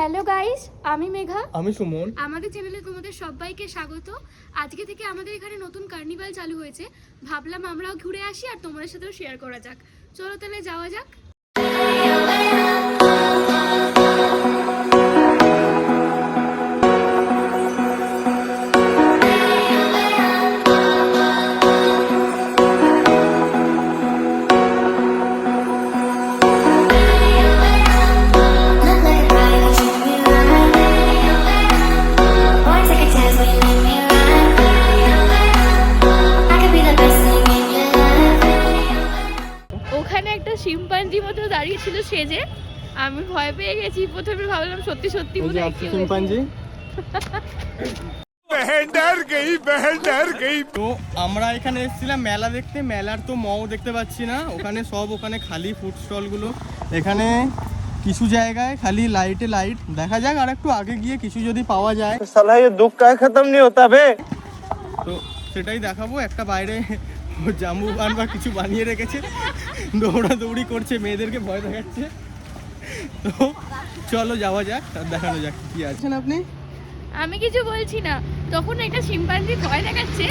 Hello guys, আমি মেঘা, আমি সুমন। আমাদের চ্যানেলে তোমাদের সবাইকে স্বাগত। আজকে থেকে আমাদের এখানে নতুন কার্নিভাল চালু হয়েছে। ভাবলাম আমরাও ঘুরে আসি আর তোমাদের সাথেও শেয়ার করা যাক। চলো তাহলে যাওয়া যাক। ওখানে একটা শিম্পাঞ্জি মতো দাঁড়িয়ে ছিল সেজে, আমি ভয় পেয়ে গেছি। প্রথমে ভাবলাম সত্যি সত্যি বোধহয় কেউ শিম্পাঞ্জি। তো আমরা এখানে এসেছিলাম মেলা দেখতে। মেলার তো মও দেখতে পাচ্ছি না, ওখানে সব ওখানে খালি ফুড স্টল গুলো। এখানে কিছু জায়গায় খালি লাইটে লাইট। দেখা যাক আর একটু আগে গিয়ে কিছু যদি পাওয়া যায়। साला ये दुख का खत्म नहीं होता बे। তো সেটাই দেখাবো। একটা বাইরে জাম্বু বান বা কিছু বানিয়ে রেখেছে, দৌড়াদৌড়ি করছে, মেয়েদেরকে ভয় দেখাচ্ছে। তো চলো যাওয়া যাক আর দেখানো যাক কি আছেন আপনি। আমি কিছু বলছি না, তখন একটা শিম্পাঞ্জি ভয় দেখাচ্ছে।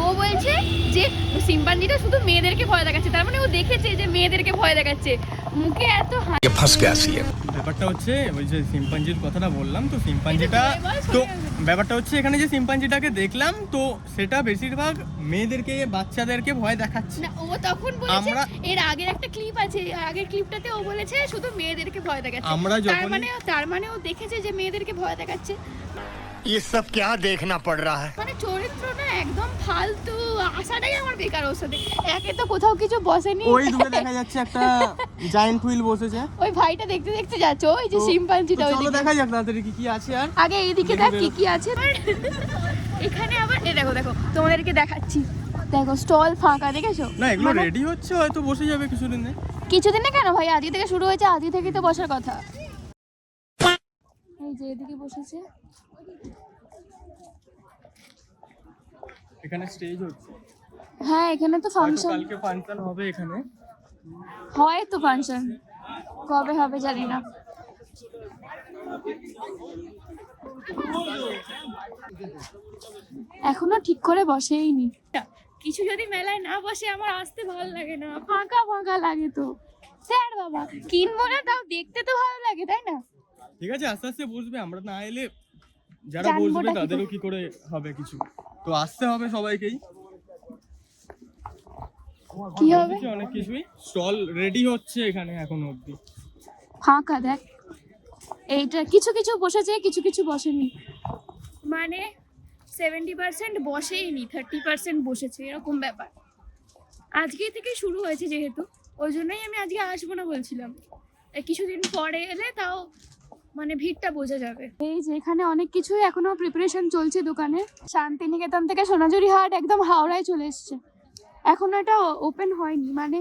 ও বলছে যে শিম্পাঞ্জিটা শুধু মেয়েদেরকে ভয় দেখাচ্ছে, তার মানে ও দেখেছে যে মেয়েদেরকে ভয় দেখাচ্ছে। মুখে এত ব্যাপারটা হচ্ছে ওই যে শিম্পাঞ্জির কথাটা বললাম, তো শিম্পাঞ্জিটা তো ব্যাপারটা হচ্ছে এখানে যে শিম্পাঞ্জিটাকে দেখলাম, তো সেটা বেশিরভাগ মেয়েদেরকে বাচ্চাদেরকে ভয় দেখাচ্ছে না। ও তখন বলেছে, এর আগের একটা ক্লিপ আছে, আগের ক্লিপটাতে ও বলেছে শুধু মেয়েদেরকে ভয় দেখাচ্ছে। আমরা যখন তার মানে ও দেখেছে যে মেয়েদেরকে ভয় দেখাচ্ছে। ये सब क्या देखना पड़ रहा है। মানে চরিত্র না একদম ফালতু, আশাটাই আমার বেকার ওর সাথে। একে তো কোথাও কিছু বসেনি, ওই দূরে দেখা যাচ্ছে একটা জায়ান্ট হুইল বসেছে। ওই ভাইটা দেখতে দেখতে যাচ্ছে, ওই যে শিম্পাঞ্জিটা। ওই চলো দেখা যাক তাড়াতাড়ি কি কি আছে। আর আগে এইদিকে দেখ কি কি আছে। এখানে আবার এই দেখো দেখো, তোমাদেরকে দেখাচ্ছি। দেখো স্টল ফাঁকা, দেখেছো? না এগুলো রেডি হচ্ছে, হয়তো বসে যাবে কিছুদিনে। কিছুদিনে কেন ভাই, আজকে থেকে শুরু হয়েছে, আজকে থেকে তো বসার কথা। এই যে এদিকে বসেছে। এখানে স্টেজ হচ্ছে। হ্যাঁ এখানে তো ফাংশন, কালকে ফাংশন হবে এখানে। হয় তো ফাংশন, কবে হবে জানি না। এখনো ঠিক করে বসেইনি। কিছু যদি মেলায় না বসে আমার আসতে ভালো লাগে না, ফাঁকা ফাঁকা লাগে। তো স্যার বাবা কিনবো না, তাও দেখতে তো ভালো লাগে, তাই না? ঠিক আছে আস্তে আস্তে বসবে, আমরা না এলে যারা জানবোটা বসবে কি তাদেরও কি করে হবে কিছু, তো আসতে হবে সবাইকেই। কি হবে? অনেক কিছুই স্টল রেডি হচ্ছে এখানে এখনো অবধি। ফাঁকা দেখ, এইটা কিছু কিছু বসেছে, কিছু কিছু বসেনি। মানে 70% বসেইনি, 30% বসেছে, এরকম ব্যাপার। আজকে থেকে শুরু হয়েছে যেহেতু, ওই জন্যই আমি আজকে আসবো না বলছিলাম। কিছুদিন পরে এলে তাও মানে ভিড়টা বোঝা যাবে। এই যে এখানে অনেক কিছুই এখনো প্রিপারেশন চলছে দোকানে। শান্তিনিকেতন থেকে সোনাঝুরি হাট একদম হাওড়ায় চলে এসছে, এখনো এটা ওপেন হয়নি, মানে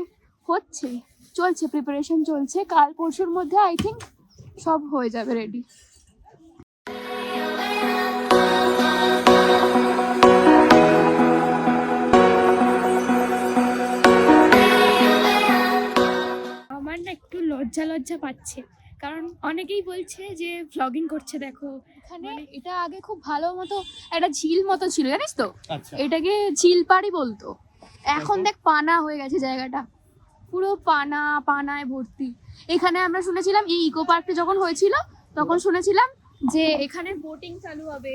হচ্ছে, চলছে, প্রিপারেশন চলছে। কাল পরশুর মধ্যে আই থিঙ্ক সব হয়ে যাবে রেডি। আমার না একটু লজ্জা লজ্জা পাচ্ছে, কারণ অনেকেই বলছে যে ভ্লগিং করছে। দেখো এখানে এটা আগে খুব ভালো মতো একটা ঝিল মতো ছিল, জানিস তো? আচ্ছা এটাকে ঝিলপাড়ি বলতো। এখন দেখ পানা হয়ে গেছে জায়গাটা, পুরো পানা, পানায় ভর্তি। এখানে আমরা শুনেছিলাম এই ইকো পার্কটা যখন হয়েছিল তখন শুনেছিলাম যে এখানে বোটিং চালু হবে,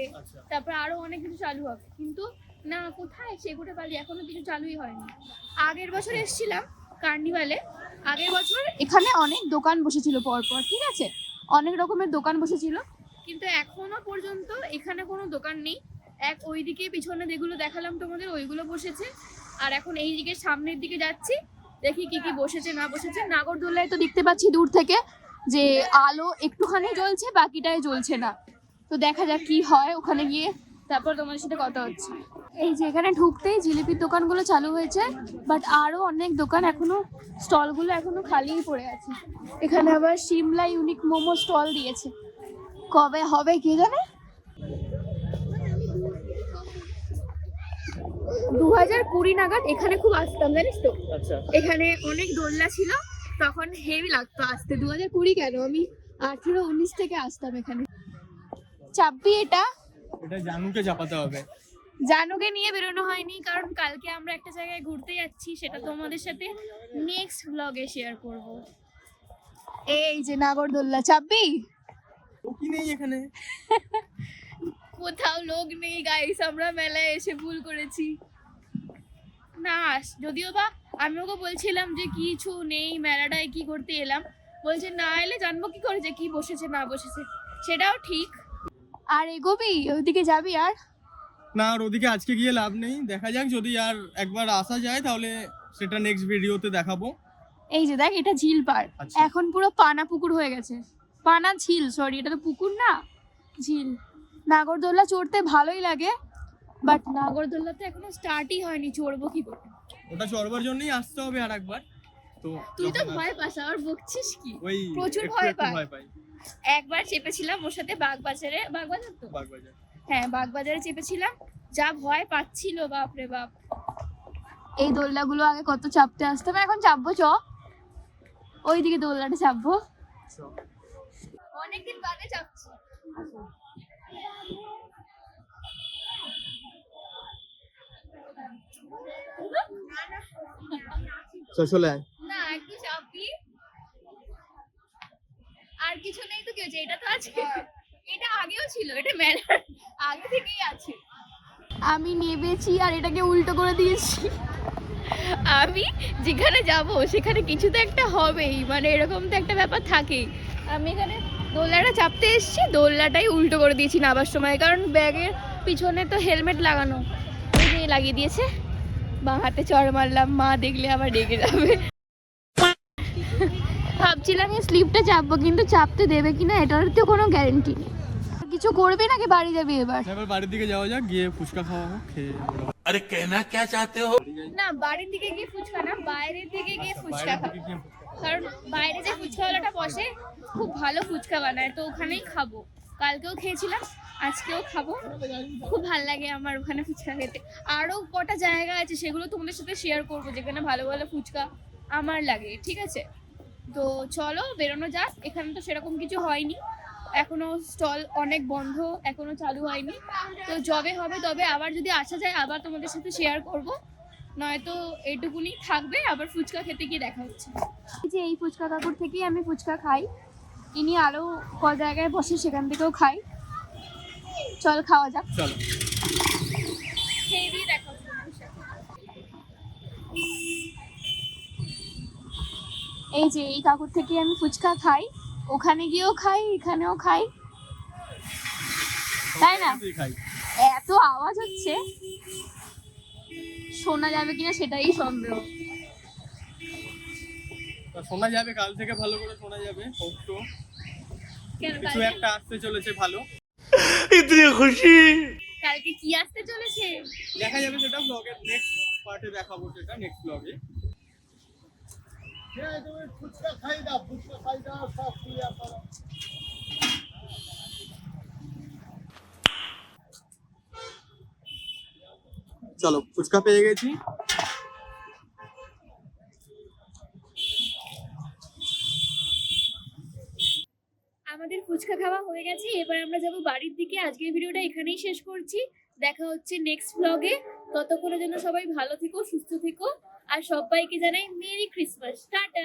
তারপর আরো অনেক কিছু চালু হবে, কিন্তু না, কোথায় সেগুলো পালি, এখনো কিছু চালুই হয়নি। আগের বছর এসেছিলাম কার্নিভালে, আগের বছর এখানে অনেক দোকান বসেছিল পরপর, ঠিক আছে, অনেক রকমের দোকান বসেছিল, কিন্তু এখনো পর্যন্ত এখানে কোনো দোকান নেই। এক ওইদিকে পিছনে যেগুলো দেখালাম তোমাদের, ওইগুলো বসেছে। আর এখন এই দিকে সামনের দিকে যাচ্ছি, দেখি কি কি বসেছে না বসেছে। নাগরদোলায় তো দেখতে পাচ্ছি দূর থেকে যে আলো একটুখানি জ্বলছে, বাকিটাই জ্বলছে না। তো দেখা যাক কি হয় ওখানে গিয়ে, তারপর তোমাদের সাথে কথা হচ্ছে। এই যে এখানে ঢুকতেই জিলিপির দোকানগুলো চালু হয়েছে, বাট আরো অনেক দোকান এখনো, স্টলগুলো এখনো খালিই পড়ে আছে। এখানে আবার সিমলা ইউনিক মোমো স্টল দিয়েছে, কবে হবে কে জানে। 2020 নাগাদ এখানে খুব আসতাম, জানিস তো? আচ্ছা এখানে অনেক দোলনা ছিল, তখন হেভি লাগতো আসতে। 2020 কেন, আমি 18-19 থেকে আসতাম এখানে। চাপবি এটা? এটা জানুকে চাপাতে হবে। জানুকে নিয়ে বেরোনো হয়নি কারণ কালকে আমরা একটা জায়গায় ঘুরতে যাচ্ছি, সেটা তোমাদের সাথে নেক্সট ব্লগে শেয়ার করব। এই যে নাগরদোল্লা, চাপবি? ও কি নেই এখানে? কোথাও লোক নেই গাইস, আমরা মেলায় এসে ভুল করেছি। না যদিও বা আমি ওকে বলছিলাম যে কিছু নেই মেলাটায় কি করতে এলাম, বলছে না এলে জানবো কি করে যে কি বসেছে না বসেছে। সেটাও ঠিক। আর এগোবি ওইদিকে যাবি? আর না, আর ওদিকে আজকে গিয়ে লাভ নেই, দেখা যাক যদি আর একবার আসা যায় তাহলে সেটা নেক্সট ভিডিওতে দেখাবো। এই যে দেখ, এটা ঝিল পার। আচ্ছা। এখন পুরো পানা পুকুর হয়ে গেছে। পানা ঝিল, সরি, এটা তো পুকুর না, ঝিল। নাগরদোল্লা চড়তে ভালোই লাগে, বাট নাগরদোল্লা তো এখনো স্টার্টই হয়নি, চড়বো কি করে? ওটা চড়বার জন্যই আসতে হবে আর একবার। তো তুই তো যখন ভয় পাস, আর বকছিস কি? ওই প্রচুর একটু ভয় একটু পায়। ভয় পাই। একবার চেপেছিলাম ওর সাথে বাগবাজারে, বাগবাজার তো, বাগবাজার। হ্যাঁ বাগবাজারে চেপেছিলাম, যা ভয় পাচ্ছিল বাপরে বাপ। এই দোলনাগুলো আগে কত চাপতে আসতাম, এখন চাপবো, চ ওইদিকে দোলনাটা চাপবো, অনেকদিন বাদে চাপছি। চলে আয়। না একটু চাপবি, আর কিছু নেই তো, কি হয়েছে? এটা তো আছে, এটা আগেও ছিল, এটা মেলার আগে থেকেই আছে। আমি নেবেছি আর এটাকে উল্টো করে দিয়েছি। আমি যেখানে যাব সেখানে কিছু তো একটা হবেই, মানে এরকম তো একটা ব্যাপার থাকেই। আমি এখানে দোলনাটা চাপতে এসেছি, দোলনাটাই উল্টো করে দিয়েছি নাবার সময়, কারণ ব্যাগের পিছনে তো হেলমেট লাগানো, এই যে লাগিয়ে দিয়েছে। বাঁ হাতে চড় মারলাম, মা দেখলে আবার রেগে যাবে। ভাবছিলাম এই স্লিপটা চাপবো, কিন্তু চাপতে দেবে কিনা এটার তো কোনো গ্যারেন্টি নেই। কিছু করবে নাকি বাড়ি যাবি এবার? এবার বাড়ির দিকে যাওয়া যাক, গিয়ে ফুচকা খাওয়া হোক, খেয়ে अरे कहना क्या चाहते हो? না বাড়ির দিকে গিয়ে ফুচকা না, বাইরের দিকে গিয়ে ফুচকা বাইরের খাবো। দিকে গিয়ে ফুচকা খাবো। কারণ বাইরে যে ফুচকাওয়ালাটা বসে খুব ভালো ফুচকা বানায়, তো ওখানেই খাবো। কালকেও খেয়েছিলাম, আজকেও খাবো। খুব ভালো লাগে আমার ওখানে ফুচকা খেতে। আরও কটা জায়গা আছে, সেগুলো তোমাদের সাথে শেয়ার করবো যেখানে ভালো ভালো ফুচকা আমার লাগে, ঠিক আছে? তো চলো বেরোনো যাক। এখানে তো সেরকম কিছু হয়নি এখনো, স্টল অনেক বন্ধ, এখনো চালু হয়নি। তো যবে হবে তবে আবার যদি আসা যায় আবার তোমাদের সাথে শেয়ার করব, নয়তো এইটুকুনি থাকবে, আবার ফুচকা খেতে গিয়ে দেখা হচ্ছে। এই যে এই ফুচকা কাকুর থেকেই আমি ফুচকা খাই, ইনি আরও ক জায়গায় বসে সেখান থেকেও খাই। চল খাওয়া যাক, চলো। খেয়ে দিয়ে দেখা হচ্ছে তোমাদের সাথে। এই যে এই কাকুর থেকে আমি ফুচকা খাই, ওখানে গিয়েও খাই, এখানেও খাই, তাই না? তুই খাই। এত আওয়াজ হচ্ছে, শোনা যাবে কিনা সেটাই সন্দেহ। তা শোনা যাবে, কাল থেকে ভালো করে শোনা যাবে। হোপ তো কেন কিছু একটা আসতে চলেছে ভালো। इतनी खुशी। কালকে কি আসতে চলেছে? দেখা যাবে সেটা ব্লগের নেক্সট পার্টে দেখাবো, সেটা নেক্সট ব্লগে। চলো, ফুচকা পেয়ে গেছি। আমাদের ফুচকা খাওয়া হয়ে গেছে, এবার আমরা যাব বাড়ির দিকে। আজকের ভিডিওটা এখানেই শেষ করছি, দেখা হচ্ছে নেক্সট ব্লগে। ততক্ষণের জন্য সবাই ভালো থেকো, সুস্থ থেকো, আর সবাইকে জানাই মেরি ক্রিসমাস, টাটা।